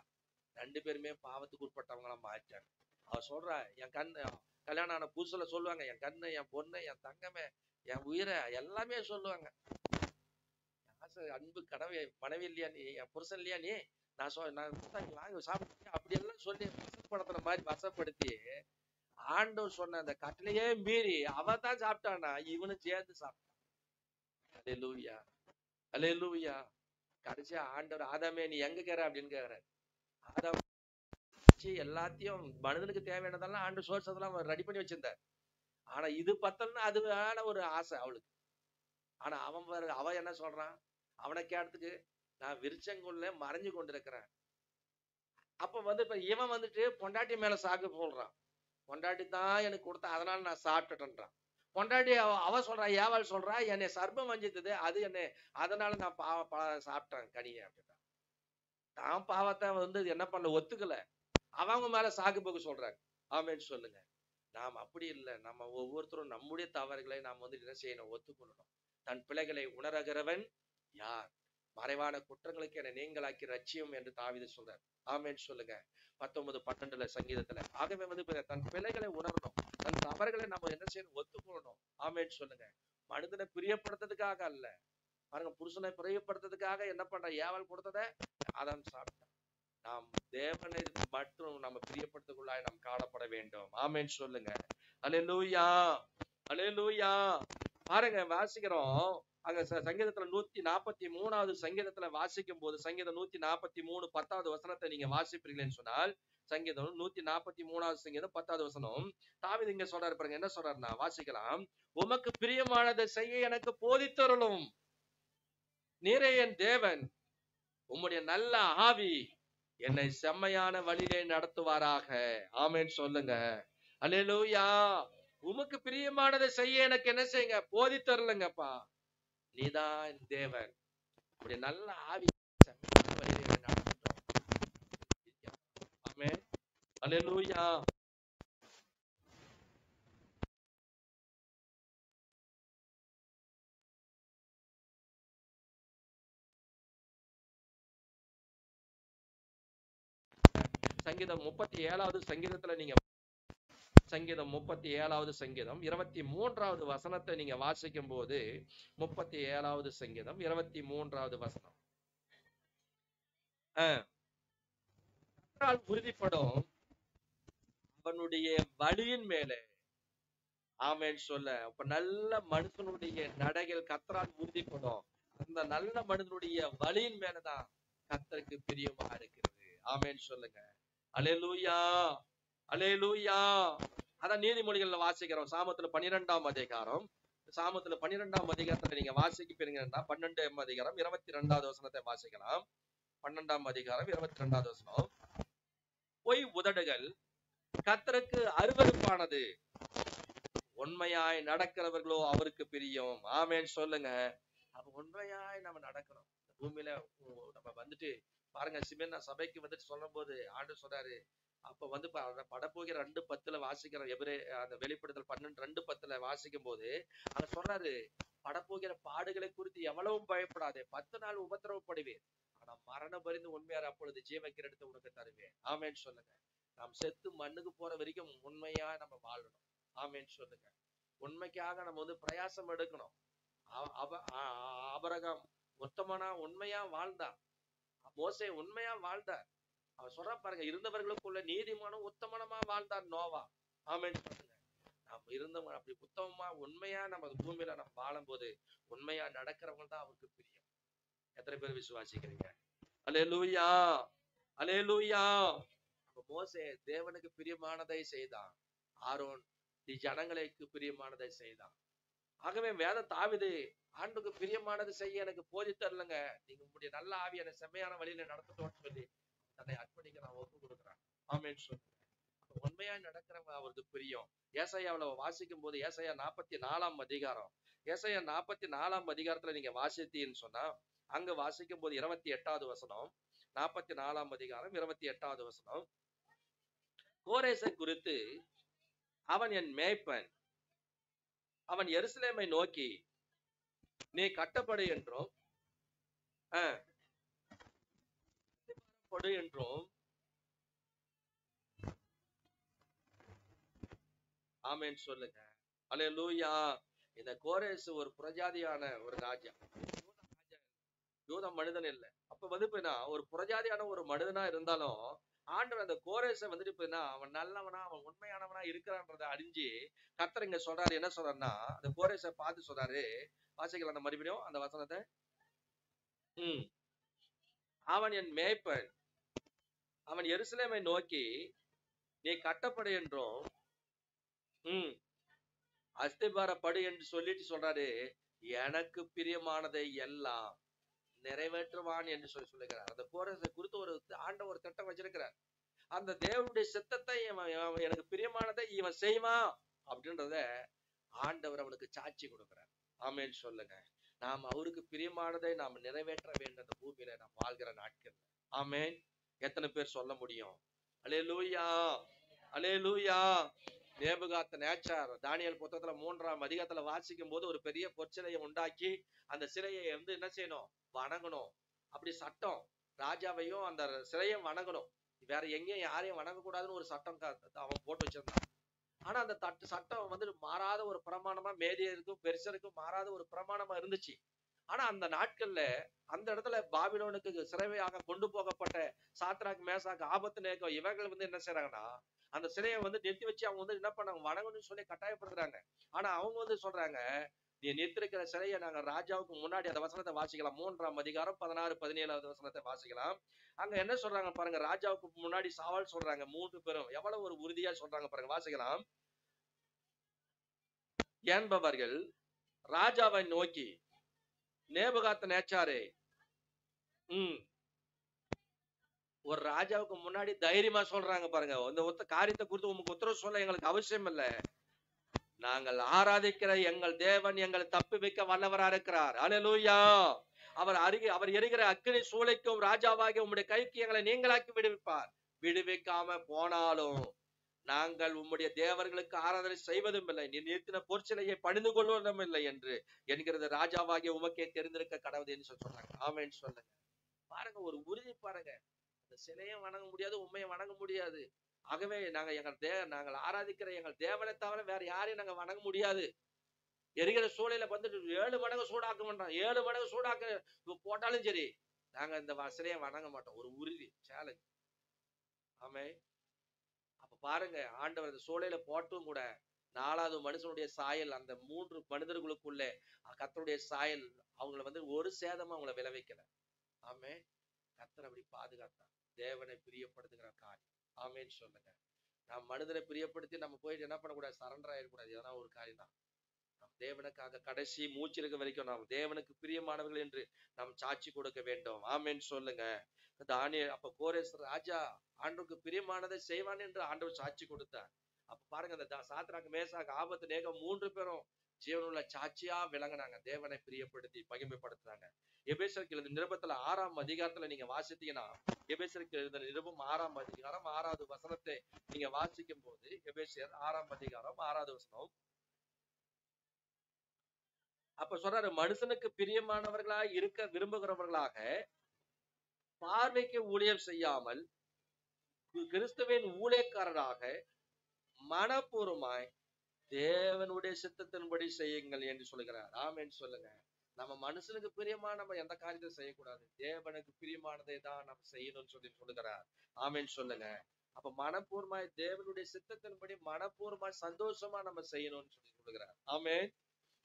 2 பேருமே பாவத்துக்கு உட்பட்டவங்களா மாறிட்டாங்க. அவ சொல்றா, என் கண்ணு கல்யாணம் ஆன புதுசுல சொல்லுவாங்க, என் கண்ணு, என் பொண்ணு, என் தங்கமே, என் உயிரை எல்லாமே சொல்லுவாங்க. அன்பு கனவு மனைவி இல்லையா நீ, என் புருஷன் இல்லையா நீ, நான் வாங்க சாப்பிட்டு அப்படி எல்லாம் சொல்லி வசப்படுத்துற மாதிரி வசப்படுத்தி ஆண்டவர் சொன்ன அந்த கட்டளையே மீறி அவ தான் சாப்பிட்டானா, இவனு சேர்ந்து சாப்பிட்டான். அல்லேலூயா, அல்லேலூயா. கடைசியா ஆண்டவர் ஆதாமே நீ எங்க கேற அப்படின்னு கேக்குறாரு. ஆதாம் எல்லாத்தையும் மனிதனுக்கு தேவையானதெல்லாம் ஆண்டவர் சோர்ஸ் அதெல்லாம் ரெடி பண்ணி வச்சிருந்தார். ஆனா இது பத்தல்னா அது வேற ஒரு ஆசை அவளுக்கு. ஆனா அவ என்ன சொல்றான், அவனை கேட்டதுக்கு நான் விருச்சங்குள்ள மறைஞ்சு கொண்டிருக்கிறேன். அப்ப வந்து இப்ப இவன் வந்துட்டு பொண்டாட்டி மேல சாக்கு சொல்றான். பொண்டாட்டி தான் எனக்கு கொடுத்த, அதனால நான் சாப்பிட்டுட்டேன்றான். பொண்டாட்டி அவ சொல்றா, ஏவாள் சொல்றா, என்னை சர்ப்பம் வஞ்சித்தது, அது என்ன, அதனால நான் சாப்பிட்டேன் கனியை அப்படின்றான். தான் பாவத்தை வந்து என்ன பண்ணல, ஒத்துக்கல. அவங்க மேல சாக்கு போக்கு சொல்றாங்க. ஆமேன்னு சொல்லுங்க. நாம் அப்படி இல்லை. நம்ம ஒவ்வொருத்தரும் நம்முடைய தவறுகளை நாம் வந்து என்ன செய்யணும், ஒத்துக்கொள்ளணும். தன் பிள்ளைகளை உணர்கிறவன் யார், மறைவான குற்றங்களுக்கு என நீங்களாக்கி ரட்சியம் என்று தாவீது சொல்றார். ஆமேன்னு சொல்லுங்க. 19:12 சங்கீதத்துல. ஆகவே வந்து தன் பிள்ளைகளை உணரணும், தன் தவறுகளை நம்ம என்ன செய்யணும், ஒத்துக்கொள்ளணும். ஆமேன்னு சொல்லுங்க. மனிதனை பிரியப்படுத்துறதுக்காக அல்ல. பாருங்க, புருஷனை பிரியப்படுத்துறதுக்காக என்ன பண்ற, ஏவாள் கொடுத்தத ஆதாம் சாப்பிட்டான். நாம் தேவனை மட்டும் நம்ம பிரியப்படுத்தக்குள்ளாய் நாம் காணப்பட வேண்டும். ஆமேன்னு சொல்லுங்க. அல்லேலூயா, அல்லேலூயா. பாருங்க, வாசிக்கிறோம் அங்க சங்கீதத்துல 143வது சங்கீதத்துல வாசிக்கும் போது, சங்கீதம் 143 10வது வசனத்தை நீங்க வாசிப்பீர்கள்னு சொன்னால், சங்கீதம் 143வது சங்கீதம் 10வது வசனம் தாவீது இங்க சொல்றாரு பாருங்க. என்ன சொல்றாருன்னா, வாசிக்கலாம். உமக்கு பிரியமானதை செய்ய எனக்கு போதித்தருளும், நீரே என் தேவன், உம்முடைய நல்ல ஆவி என்னை செம்மையான வழியிலே நடத்துவாராக. ஆமேன்னு சொல்லுங்க. அல்லேலூயா. உமக்கு பிரியமானதை செய்ய எனக்கு என்ன செய்யுங்க, போதித்தருளுங்கப்பா. நீதான் தேவன், உடைய நல்ல ஆவி செம்மையான வழியிலே நடத்தும். ஆமென். அல்லேலூயா. சங்கீதம் 37வது சங்கீதத்துல நீங்க சங்கீதம் 37வது சங்கீதம் 23வது வசனத்தை நீங்க வாசிக்கும் போது, 37வது சங்கீதம் 23வது வசனம் உறுதிப்படும் அவனுடைய வழியின் மேலே. ஆமேன்னு சொல்ல. அப்ப நல்ல மனுஷனுடைய நடைகள் கர்த்தரால் உறுதிப்படும். அந்த நல்ல மனிதனுடைய வழியின் மேலதான் கர்த்தருக்கு பிரியமா இருக்கிறது. ஆமேன்னு சொல்லுங்க. அல்லேலூயா, அல்லேலூயா. அதான் நீதிமொழிகள்ல வாசிக்கிறோம். சாமத்துல 12ஆம் அதிகாரம், சாமத்துல 12ஆம் அதிகாரத்துல நீங்க வாசிக்கிறீங்கன்னா 12ஆம் அதிகாரம் 22வது வசனத்தை வாசிக்கலாம். 12ஆம் அதிகாரம் 22வது வசனம். பொய் உதடுகள் கர்த்தருக்கு அருவருப்பானது, உண்மையாய் நடக்கிறவர்களோ அவருக்கு பிரியம். ஆமேன்னு சொல்லுங்க. அப்ப உண்மையாய் நம்ம நடக்கிறோம். பூமியில நம்ம வந்துட்டு பாருங்க, சிமென்னா சபைக்கு வந்துட்டு சொல்லும் போது ஆண்டவர் சொல்றாரு, அப்ப வந்து படப்போகிற 2:10 வாசிக்கிறோம். அந்த வெளிப்படுத்தல் 12:2:10 வாசிக்கும் போது அங்க சொல்றாரு, படப்போகிற பாடுகளை குறித்து எவ்வளவும் பயப்படாதே, 10 நாள் உபத்திரவப்படுவேன், ஆனா மரண பரிந்து உண்மையார் அப்பொழுது ஜீவக்கிற இடத்தை உனக்கு தருவேன். ஆமேன்னு சொல்லுங்க. நாம் செத்து மண்ணுக்கு போற வரைக்கும் உண்மையா நம்ம வாழணும். ஆமேன்னு சொல்லுங்க. உண்மைக்காக நம்ம வந்து பிரயாசம் எடுக்கணும். ஆபிரகாம் உத்தமனா உண்மையா வாழ்ந்தான். மோசே உண்மையா வாழ்ந்தார். அவர் சொல்ற பாருங்க, இருந்தவர்களுக்குள்ள நீதிமானும் உத்தமனமா வாழ்ந்தார் நோவா. ஆமேன்னு சொல்லுங்க. நம்ம இருந்தவங்க அப்படி உத்தமமா உண்மையா நம்ம பூமியில நம்ம வாழும் போது உண்மையா நடக்கிறவங்க தான் அவருக்கு பிரியம். எத்தனை பேர் விசுவாசிக்கிறீங்க? அல்லேலூயா, அல்லேலூயா. மோசே தேவனுக்கு பிரியமானதை செய்தான். ஆரோன் நீ ஜனங்களுக்கு பிரியமானதை செய்தான். ஆகவே வேத தாவீது ஆண்டுக்கு பிரியமானது செய்ய எனக்கு போதித்தரலங்க, நீங்க உங்களுடைய நல்ல ஆவி என்னை செம்மையான வழியில நடத்தணும்னு சொல்லி தன்னை அர்ப்பணிக்க நான் ஒப்பு கொடுக்குறேன். ஆமென் சொல்லுங்க. உண்மையா நடக்கிறவங்க அவருக்கு பிரியம். ஏசாயாவுல வாசிக்கும் போது ஏசாயா 44 அதிகாரம், ஏசாயா 44 அதிகாரத்துல நீங்க வாசித்தீன்னு சொன்னா, அங்க வாசிக்கும் போது 28வது வசனம், 44 அதிகாரம் 28வது வசனம், கோரேசை குறித்து, அவன் என் மேய்ப்பன், அவன் எருசலேமை நோக்கி நீ கட்டப்படு என்றும் படு என்றும், ஆமென் சொல்லுங்க. அல்லேலூயா. இந்த கோரேசு ஒரு புறஜாதியான ஒரு ராஜா, யூத மனிதன் இல்லை. அப்ப வந்து ஒரு புறஜாதியான ஒரு மனிதனா இருந்தாலும் ஆண்டவர் அந்த கோரேசை வந்துட்டு அவன் நல்லவனா, அவன் உண்மையானவனா இருக்கிறான்றதை அறிஞ்சு கர்த்தர் இங்க சொல்றாரு. என்ன சொல்றாருன்னா, அந்த கோரேசை பார்த்து சொல்றாரு, வாசிக்கலாம் அந்த மறுபடியும் அந்த வசனத்தை. அவன் என் மேய்ப்பன், அவன் எருசலேமை நோக்கி நீ கட்டப்படு என்றும் அஸ்திபாரப்படு என்று சொல்லிட்டு சொல்றாரு, எனக்கு பிரியமானதை எல்லாம் நிறைவேற்றுவான் என்று சொல்லுகிறார். அந்த கோரேசை குறித்து ஒரு ஆண்டவர் ஒரு திட்டம் வச்சிருக்கிறார். அந்த தேவனுடைய சித்தத்தை எனக்கு பிரியமானதை இவன் செய்வான் அப்படின்றத ஆண்டவர் அவனுக்கு சாட்சி கொடுக்கிறார். ஆமென் சொல்லுங்க. நாம் அவருக்கு பிரியமானதை நாம் நிறைவேற்ற வேண்டும் அந்த பூமியில நாம் வாழ்கிற நாட்கள். ஆமென். எத்தனை பேர் சொல்ல முடியும்? அல்லேலூயா, அல்லேலூயா. நேபுகாத் நேச்சார் தானியேல் புத்தகத்துல 3ஆம் அதிகாரத்துல வாசிக்கும் போது ஒரு பெரிய பொற்சிலையை உண்டாக்கி அந்த சிலையை என்ன செய்யணும்? வணங்கணும். அப்படி சட்டம், ராஜாவையும் அந்த சிலையை வணங்கணும், வேற எங்கேயும் யாரையும் வணங்கக்கூடாதுன்னு ஒரு சட்டம் அவன் போட்டு வச்சிருந்தான். ஆனா அந்த சட்டம் மாறாத ஒரு பிரமாணமா, மேதியருக்கும் பெருசருக்கும் மாறாத ஒரு பிரமாணமா இருந்துச்சு. ஆனா அந்த நாட்கள்ல அந்த இடத்துல பாபிலோனுக்கு சிறையாக கொண்டு போகப்பட்ட சாத்ராக், மேசாக், ஆபத்நேகோ இவர்கள் என்ன செய்யறாங்கன்னா, அந்த சிலையை நிறுத்தி வச்சு அவங்க என்ன பண்ணாங்க? வணங்கணும்னு சொல்லி கட்டாயப்படுத்துறாங்க. ஆனா அவங்க சொல்றாங்க, நீ நிறுத்திருக்கிற சிலையை நாங்க ராஜாவுக்கு முன்னாடி, அந்த வசனத்தை வாசிக்கலாம், 3ஆம் அதிகாரம் 16, 17வது வசனத்தை வாசிக்கலாம். அங்க என்ன சொல்றாங்க பாருங்க, ராஜாவுக்கு முன்னாடி சவால் சொல்றாங்க 3 பேரும். எவ்வளவு ஒரு உறுதியா சொல்றாங்க பாருங்க, வாசிக்கலாம். என்பவர்கள் ராஜாவை நோக்கி, நேபுகாத் நேச்சாரே, ஒரு ராஜாவுக்கு முன்னாடி தைரியமா சொல்றாங்க பாருங்க, இந்த காரியத்தை குறித்து உங்களுக்கு உத்தரவு சொல்ல எங்களுக்கு அவசியம் இல்லை, நாங்கள் ஆராதிக்கிற எங்கள் தேவன் எங்களை தப்புவிக்க வல்லவரா இருக்கிறார். அல்லேலூயா. அவர் எரிகிற அக்கினி சூளைக்கும் ராஜாவாகிய உம்முடைய கைக்கு எங்களை நீங்களாக்கி விடுவிப்பார். விடுவிக்காம போனாலும் நாங்கள் உம்முடைய தேவர்களுக்கு ஆராதனை செய்வதும் இல்லை, நீ நிறுத்தின பொற்சிலையை பணிந்து கொள்வதும் இல்லை என்று என்கிறது ராஜாவாகிய உமக்கே தெரிந்திருக்க கடவுள் என்று சொல்றாங்க. ஆமென் சொல்லுங்க. பாருங்க ஒரு உறுதி பாருங்க, அந்த சிலையை வணங்க முடியாது, உண்மையை வணங்க முடியாது. ஆகவே நாங்கள் ஆராதிக்கிற எங்கள் தேவனை தவிர வேற யாரையும் நாங்க வணங்க முடியாது. எரிகிற சூளையில 7 மடங்கு சூடாக்க மாட்டோம், 7 மடங்கு சூடாக்க போட்டாலும் சரி நாங்க இந்த சிலையை வணங்க மாட்டோம். ஒரு உறுதி, சேலஞ்ச். ஆமே. அப்ப பாருங்க, ஆண்டவர் அந்த சூளையில போட்டும் கூட 4வது மனுஷனுடைய சாயல், அந்த 3 மனிதர்களுக்குள்ளே கர்த்தருடைய சாயல் அவங்கள ஒரு சேதமா அவங்கள விளைவிக்கல. ஆமே. கர்த்தர் அப்படி பாதுகாத்தார். தேவனை பிரியப்படுத்துகிற காரியம். ஆமேன்னு சொல்லுங்க. நாம் மனிதனை பிரியப்படுத்தி நம்ம போயிட்டு என்ன பண்ணக்கூடாது? சரண்டர் ஆயிடக்கூடாது. இதெல்லாம் ஒரு காரியம் தான். நம் தேவனுக்காக கடைசி மூச்சு இருக்க வரைக்கும் நாம் தேவனுக்கு பிரியமானவர்கள் என்று நாம் சாட்சி கொடுக்க வேண்டும். ஆமேன்னு சொல்லுங்க. தானியேல் அப்ப கோரேஸ் ராஜா ஆண்டவருக்கு பிரியமானதை செய்வான் என்று ஆண்டவர் சாட்சி கொடுத்தார். அப்ப பாருங்க, அந்த சாத்ராக், மேசாக், ஆபத்நேகோ 3 பேரும் ஜீவனுள்ள சாட்சியா விளங்கினாங்க, தேவனை பிரியப்படுத்தி மகிமைப்படுத்துறாங்க. எபேசியருக்கு எழுதின நிருபத்துல 6ஆம் அதிகாரத்துல நீங்க வாசித்தீங்கன்னா, எபேசியருக்கு எழுதின நிருபம் 6ஆம் அதிகாரம் 6வது வசனத்தை நீங்க வாசிக்கும் போது, எபேசியர் 6ஆம் அதிகாரம் 6வது வசனம், அப்ப சொல்றாரு, மனுஷனுக்கு பிரியமானவர்களா இருக்க விரும்புகிறவர்களாக பார்வைக்கு ஊழியம் செய்யாமல் கிறிஸ்துவின் ஊழியக்காரராக மனப்பூர்வமாய் தேவனுடைய சித்தத்தின்படி செய்யுங்கள் என்று சொல்லுகிறார். ஆமென் சொல்லுங்க. நம்ம மனுஷனுக்கு பிரியமா நம்ம எந்த காரியத்தை செய்யக்கூடாது, தேவனுக்கு பிரியமானதை தான் நம்ம செய்யணும்னு சொல்லுகிறார். ஆமென் சொல்லுங்க. அப்ப மனப்பூர்வமாய் தேவனுடைய சித்தத்தின்படி மனப்பூர்வமாய் சந்தோஷமா நம்ம செய்யணும்னு சொல்லுகிறார். ஆமென்.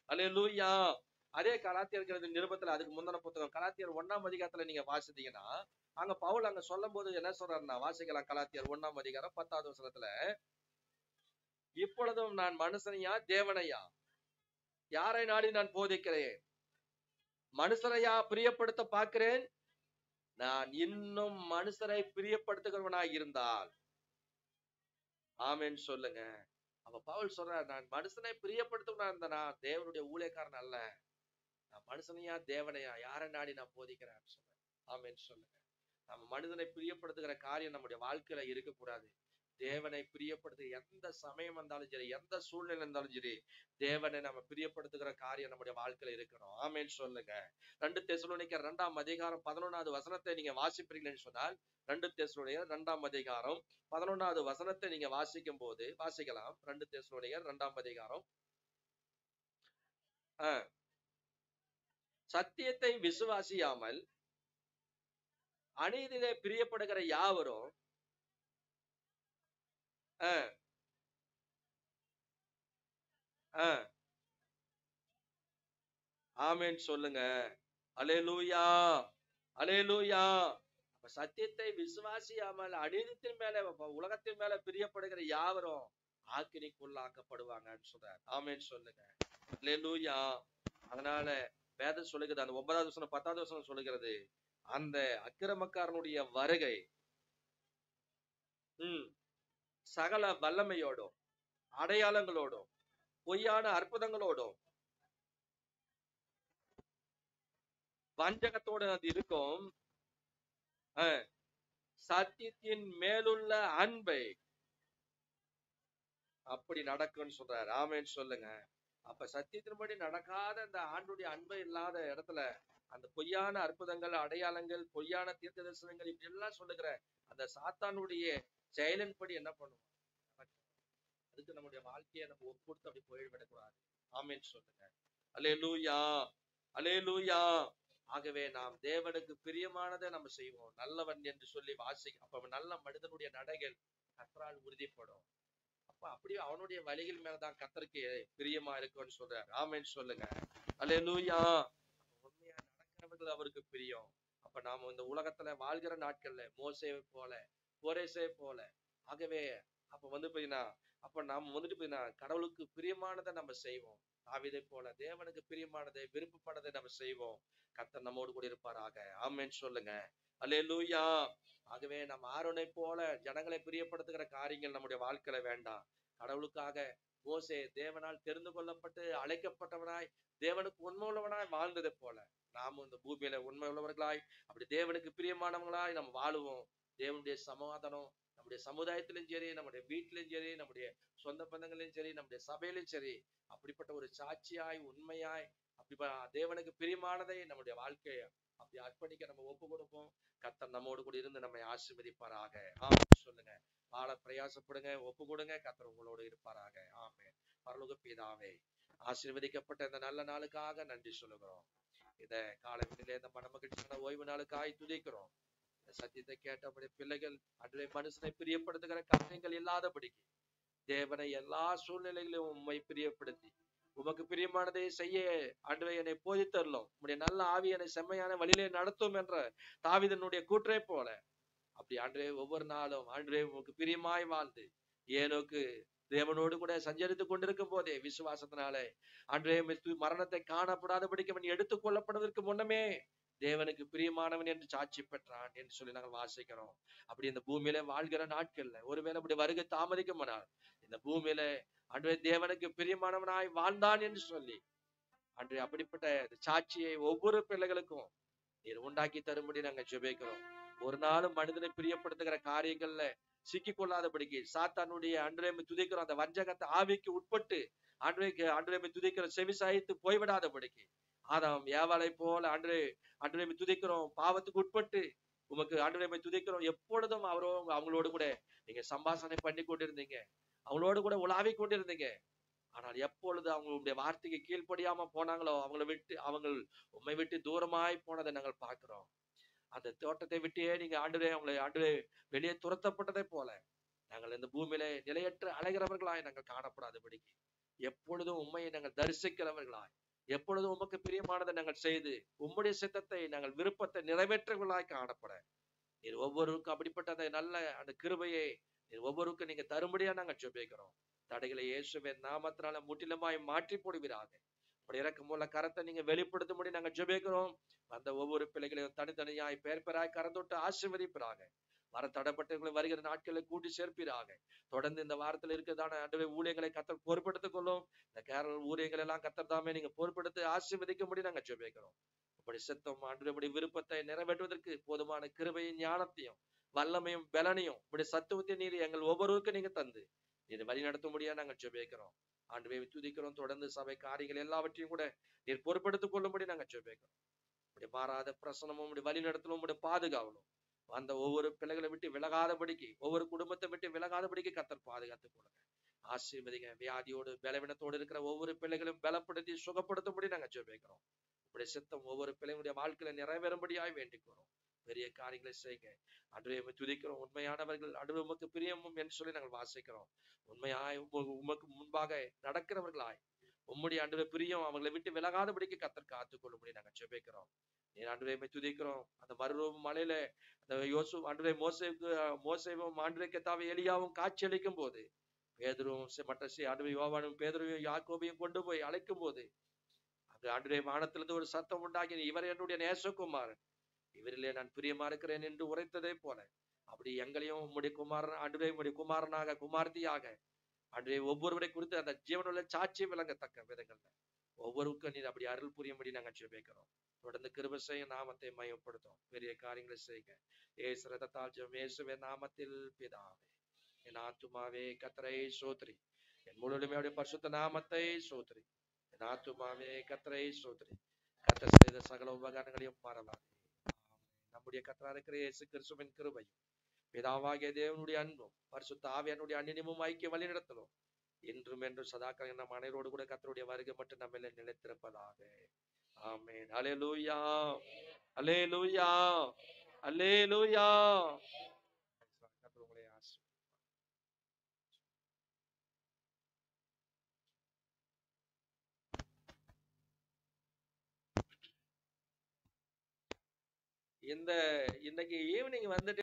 அல்லேலூயா. அதே கலாத்தியர் நிருபத்துல அதுக்கு முந்தின புத்தகம் கலாத்தியர் 1ஆம் அதிகாரத்துல நீங்க வாசித்தீங்கன்னா, அங்க பவுல் அங்க சொல்லும் போது என்ன சொல்றாருன்னா, வாசிக்கலாம். கலாத்தியர் 1ஆம் அதிகாரம் 10வது வசனத்துல, இப்பொழுதும் நான் மனுஷனையா தேவனையா? யாரை நாடி நான் போதிக்கிறேன்? மனுஷரையா பிரியப்படுத்த பார்க்கிறேன்? நான் இன்னும் மனுஷரை பிரியப்படுத்துகிறவனாய் இருந்தால் ஆமென் சொல்லுங்க. அப்ப பவுல் சொல்றார், நான் மனுஷனை பிரியப்படுத்துவனா இருந்தனா தேவனுடைய ஊழியக்காரன் அல்ல. நான் மனுஷனையா தேவனையா யாரை நாடி நான் போதிக்கிறேன் சொல்றேன். ஆமென் சொல்லுங்க. நம்ம மனிதனை பிரியப்படுத்துகிற காரியம் நம்முடைய வாழ்க்கையில இருக்கக்கூடாது. தேவனை பிரியப்படுத்த எந்த சமயம் வந்தாலும் சரி, எந்த சூழ்நிலை இருந்தாலும் சரி, தேவனை நம்ம பிரியப்படுத்துகிற காரியம் நம்முடைய வாழ்க்கையில இருக்கணும். ஆமென் சொல்லுங்க. 2 தெசலோனிக்கர் 2ஆம் அதிகாரம் 11வது வசனத்தை நீங்க வாசிப்பீங்கன்னு சொன்னால், 2 தெசலோனிக்கர் 2ஆம் அதிகாரம் 11வது வசனத்தை நீங்க வாசிக்கும் போது வாசிக்கலாம். 2 தெசலோனிக்கர் 2ஆம் அதிகாரம். சத்தியத்தை விசுவாசியாமல் அநீதியிலே பிரியப்படுகிற யாவரும் ஆமென் சொல்லுங்க. அல்லேலூயா, அல்லேலூயா. சத்தியத்தை விசுவாசியாமல் அநீதித்தின் மேல உலகத்தின் மேல பிரியப்படுகிற யாவரும் ஆக்கினைக்குள்ளாக்கப்படுவாங்கன்னு சொல்றார். ஆமென் சொல்லுங்க. அல்லேலூயா. அதனால வேதம் சொல்லுகிறது, அந்த 9வது வசனம் 10வது வசனம் சொல்லுகிறது, அந்த அக்கிரமக்காரனுடைய வருகை சகல வல்லமையோடும் அடையாளங்களோடும் பொய்யான அற்புதங்களோடும் வஞ்சகத்தோடு அது இருக்கும். சத்தியத்தின் மேலுள்ள அன்பை அப்படி நடக்கும்னு சொல்றாரு. ஆமென் சொல்லுங்க. அப்ப சத்தியத்தின்படி நடக்காத இந்த ஆண்டுடைய அன்பை இல்லாத இடத்துல அந்த பொய்யான அற்புதங்கள், அடையாளங்கள், பொய்யான தீர்க்க தரிசனங்கள் இப்படி எல்லாம் சொல்லுகிற அந்த சாத்தானுடைய செயலின் படி என்ன பண்ணுவோம்? அதுக்கு நம்முடைய வாழ்க்கையை நம்ம ஒப்புடுத்து அப்படி போய்விடக்கூடாது. ஆமென் சொல்லுங்க. அல்லேலூயா, அல்லேலூயா. ஆகவே நாம் தேவனுக்கு பிரியமானதை நம்ம செய்வோம். நல்லவன் என்று சொல்லி அப்ப நல்ல மனிதனுடைய நடைகள் கர்த்தரால் உறுதிப்படும். அப்ப அப்படியே அவனுடைய வழிகள் மேலதான் கர்த்தருக்கு பிரியமா இருக்கும்னு சொல்றாரு. ஆமென் சொல்லுங்க. அல்லேலூயா. உண்மையா நடக்கிறவர்கள் அவருக்கு பிரியம். அப்ப நாம இந்த உலகத்துல வாழ்கிற நாட்கள்ல மோசேவை போல, கோரேசை போல, ஆகவே அப்ப பாத்தீங்கன்னா அப்ப நாம பாத்தீங்கன்னா கடவுளுக்கு பிரியமானதை நம்ம செய்வோம். தாவீதை போல தேவனுக்கு பிரியமானதை விருப்பப்படதை நம்ம செய்வோம். கர்த்தர் நம்மோடு கூட இருப்பாராக. ஆமென் சொல்லுங்க. அல்லேலூயா. ஆகவே நம்ம ஆரோனை போல ஜனங்களை பிரியப்படுத்துகிற காரியங்கள் நம்முடைய வாழ்க்கையில வேண்டாம். கடவுளுக்காக மோசே தேவனால் தெரிந்து கொள்ளப்பட்டு அழைக்கப்பட்டவனாய் தேவனுக்கு உண்மையுள்ளவனாய் வாழ்ந்ததை போல நாமும் இந்த பூமியில உண்மை உள்ளவர்களாய் அப்படி தேவனுக்கு பிரியமானவங்களாய் நம்ம வாழுவோம். தேவனுடைய சமாதானம் நம்முடைய சமுதாயத்திலும் சரி, நம்முடைய வீட்டிலும் சரி, நம்முடைய சொந்த பந்தங்களிலும் சரி, நம்முடைய சபையிலும் சரி, அப்படிப்பட்ட ஒரு சாட்சியாய் உண்மையாய் அப்படி தேவனுக்கு பிரியமானதை நம்முடைய வாழ்க்கையை அப்படி அர்ப்பணிக்க நம்ம ஒப்பு கொடுப்போம். கர்த்தர் நம்மோடு கூட இருந்து நம்மை ஆசீர்வதிப்பாராக. ஆமென் சொல்லுங்க. வாழ பிரயாசப்படுங்க, ஒப்பு கொடுங்க. கர்த்தர் உங்களோடு இருப்பாராக. ஆமென். பரலோக பிதாவே, ஆசீர்வதிக்கப்பட்ட இந்த நல்ல நாளுக்காக நன்றி சொல்லுகிறோம். இத காலையிலே இந்த மனமகிழ்ச்சியான ஓய்வு நாளுக்காய் துதிக்கிறோம். சத்தியத்தை கேட்டபடி பிள்ளைகள் அன்றைய மனுஷனை பிரியப்படுத்துகிற காரியங்கள் இல்லாதபடிக்கு தேவனை எல்லா சூழ்நிலைகளிலும் உண்மை பிரியப்படுத்தி உமக்கு பிரியமானதை செய்ய ஆண்டவரே என்னை போதித்தரலும். உம்முடைய நல்ல ஆவி என்னை செம்மையான வழியிலே நடத்தும் என்ற தாவீதினுடைய கூற்றை போல அப்படி ஆண்டவரே ஒவ்வொரு நாளும் ஆண்டவரே உமக்கு பிரியமாய் வாழ்ந்து ஏனோக்கு தேவனோடு கூட சஞ்சரித்துக் கொண்டிருக்கும் போதே விசுவாசத்தினாலே ஆண்டவரே மரணத்தை காணப்படாதபடிக்கு அவன் எடுத்துக் கொள்ளப்படுவதற்கு முன்னமே தேவனுக்கு பிரியமானவன் என்று சாட்சி பெற்றான் என்று சொல்லி நாங்கள் வாசிக்கிறோம். அப்படி இந்த பூமியில வாழ்கிற நாட்கள்ல ஒருவேளை அப்படி வருகை தாமதிக்குமானால் இந்த பூமியில அன்றைய தேவனுக்கு பிரியமானவனாய் வாழ்ந்தான் என்று சொல்லி அன்றைய அப்படிப்பட்ட சாட்சியை ஒவ்வொரு பிள்ளைகளுக்கும் நீர் உண்டாக்கி தரும்படி நாங்கள் ஜெபிக்கிறோம். ஒரு நாளும் மனிதனை பிரியப்படுத்துகிற காரியங்கள்ல சிக்கிக் கொள்ளாதபடிக்கு சாத்தானுடைய அன்றைய துதிக்கிறோம் அந்த வஞ்சகத்தை ஆவிக்கு உட்பட்டு அன்றைய துதிக்கிற செவி சாய்த்து போய்விடாதபடிக்கு ஆதாம் ஏவாளை போல அன்றைய துதிக்கிறோம் பாவத்துக்கு உட்பட்டு உமக்கு ஆண்டவரை துதிக்கிறோம். எப்பொழுதும் அவங்களோடு கூட நீங்க சம்பாஷணை பண்ணி கொண்டிருந்தீங்க, அவங்களோடு கூட உலாவி கொண்டிருந்தீங்க. ஆனால் எப்பொழுது அவங்களுடைய வார்த்தைக்கு கீழ்ப்படியாம போனாங்களோ அவங்க உண்மை விட்டு தூரமாய் போனதை நாங்கள் பார்க்கிறோம். அந்த தோட்டத்தை விட்டே நீங்க அவங்களை வெளியே துரத்தப்பட்டதை போல நாங்கள் இந்த பூமியில நிலையற்ற அலைகிறவர்களாய் நாங்கள் காணப்படாதபடிக்கு எப்பொழுதும் உண்மையை நாங்கள் தரிசிக்கிறவர்களாய் எப்பொழுதும் உமக்கு பிரியமானதை நாங்கள் செய்து உம்முடைய சித்தத்தை நாங்கள் விருப்பத்தை நிறைவேற்றவர்களாய் காணப்பட நீர் ஒவ்வொருவருக்கும் அப்படிப்பட்ட அந்த நல்ல அந்த கிருபையை நீர் ஒவ்வொருவருக்கும் நீங்க தரும்படியா நாங்கள் ஜெபிக்கிறோம். தடைகளை இயேசுவின் நாமத்தினால முற்றிலுமாய் மாற்றி போடுவீராக. அப்படி இறக்கமுள்ள கரத்தை நீங்க வெளிப்படுத்தும்படி நாங்க ஜெபிக்கிறோம். அந்த ஒவ்வொரு பிள்ளைகளையும் தனித்தனியாய் பேர் பேராய் கரந்தொட்டு ஆசீர்வதிப்பீராக. வர தடைப்பட்டவர்களை வருகிற நாட்களை கூட்டி சேர்ப்பீராக. தொடர்ந்து இந்த வாரத்தில் இருக்கிறதான ஆண்டவரே ஊழியங்களை கர்த்தர் பொறுப்பெடுத்துக் கொள்ளும். இந்த கேரள ஊழியங்கள் எல்லாம் கர்த்தர் தாமே நீங்க பொறுப்பெடுத்து ஆசீர்வதிக்கும்படி நாங்க ஜெபிக்கிறோம். அப்படி சித்தம் ஆண்டவருடைய விருப்பத்தை நிறைவேற்றுவதற்கு போதுமான கிருபையும் ஞானத்தையும் வல்லமையும் பலனையும் இப்படி சத்துவத்தையும் நீர் எங்கள் ஒவ்வொருவருக்கும் நீங்க தந்து நீர் வழி நடத்தும்படியா நாங்கள் ஜெபிக்கிறோம். ஆண்டவரை துதிக்கிறோம். தொடர்ந்து சபை காரியங்கள் எல்லாவற்றையும் கூட நீர் பொறுப்பெடுத்துக் கொள்ளும்படி நாங்கள் ஜெபிக்கிறோம். இப்படி மாறாத பிரசனமும் இப்படி வழி நடத்தலும் இப்படி பாதுகாவலும் அந்த ஒவ்வொரு பிள்ளைகளை விட்டு விலகாதபடிக்கு, ஒவ்வொரு குடும்பத்தை விட்டு விலகாதபடிக்கு கர்த்தர் பாதுகாத்துக் கொடுங்க. ஆசீர்வதிங்க. வியாதியோடு பலவீனத்தோடு இருக்கிற ஒவ்வொரு பிள்ளைகளும் பலப்படுத்தி சுகப்படுத்தும்படி நாங்க ஜெபிக்கிறோம். இப்படி சித்தம் ஒவ்வொரு பிள்ளைகளுடைய வாழ்க்கையில நிறைவேறும்படியாய் வேண்டிக் கொள்றோம். பெரிய காரியங்களை செய்யுங்க. ஆண்டவரை துதிக்கிறோம். உண்மையானவர்கள் ஆண்டவரே உமக்கு பிரியமும் என்று சொல்லி நாங்கள் வாசிக்கிறோம். உண்மையாய் உமக்கு முன்பாக நடக்கிறவர்களாய் உம்முடைய ஆண்டவரே பிரியம் அவங்களை விட்டு விலகாதபடிக்கு கர்த்தர் காத்துக் கொள்ளும்படி நாங்கள் ஜெபிக்கிறோம். நீர் ஆண்டவரை துதிக்கிறோம். அந்த மறுரூப மலையில அந்த ஆண்டவரே மோசேவும் ஆண்டவரே கர்த்தாவே எலியாவும் காட்சி அளிக்கும் போது பேதுருவும் மற்ற ஆண்டவரே யோவானும் பேதுருவையும் யாக்கோபையும் கொண்டு போய் அழைக்கும் போது அந்த ஆண்டவரே வானத்திலிருந்து ஒரு சத்தம் உண்டாகி இவர் என்னுடைய நேசகுமாரன், இவரிலே நான் பிரியமா இருக்கிறேன் என்று உரைத்ததே போல அப்படி எங்களையும் உம்முடைய குமாரன் ஆண்டவரே உம்முடைய குமாரனாக குமார்த்தியாக ஆண்டவரே ஒவ்வொருவரை குறித்து அந்த ஜீவனுள்ள சாட்சி விளங்கத்தக்க விதங்கள்ல ஒவ்வொருக்கும் நீர் அப்படி அருள் புரியும்படி நாங்கள் ஜெபிக்கிறோம். தொடர்ந்து கிருபை செய்ய நாமத்தை மையப்படுத்தும். பெரிய காரியங்களை செய்யுங்க. இயேசு ரத்தத்தால் ஜெபம் இயேசுவின் நாமத்தில் பிதாவே. என் ஆத்துமாவே கர்த்தரை ஸ்தோத்திரி. என் முழுமையுடைய பரிசுத்த நாமத்தை ஸ்தோத்திரி. என் ஆத்துமாவே கர்த்தரை ஸ்தோத்திரி. கர்த்தர் செய்த சகல உபகாரங்களையும் மறவாதே. நம்முடைய கர்த்தராக இருக்கிற இயேசு கிறிஸ்துவின் கிருபையும் பிதாவாகிய தேவனுடைய அன்பும் பரிசுத்த ஆவியானுடைய அந்நியமும் ஐக்கிய வழி நடத்தலும் என்றும் என்றும் சதாக்காலம் நம் அனைவரோடு கூட கர்த்தருடைய வருகை மட்டும் நம்ம நிலைத்திருப்பதாக. ஆமென். அல்லேலூயா, அல்லேலூயா, அல்லேலூயா. கர்த்தர் உங்களை ஆசீர்வதிப்பார். இன்னைக்கு ஈவினிங் வந்துட்டு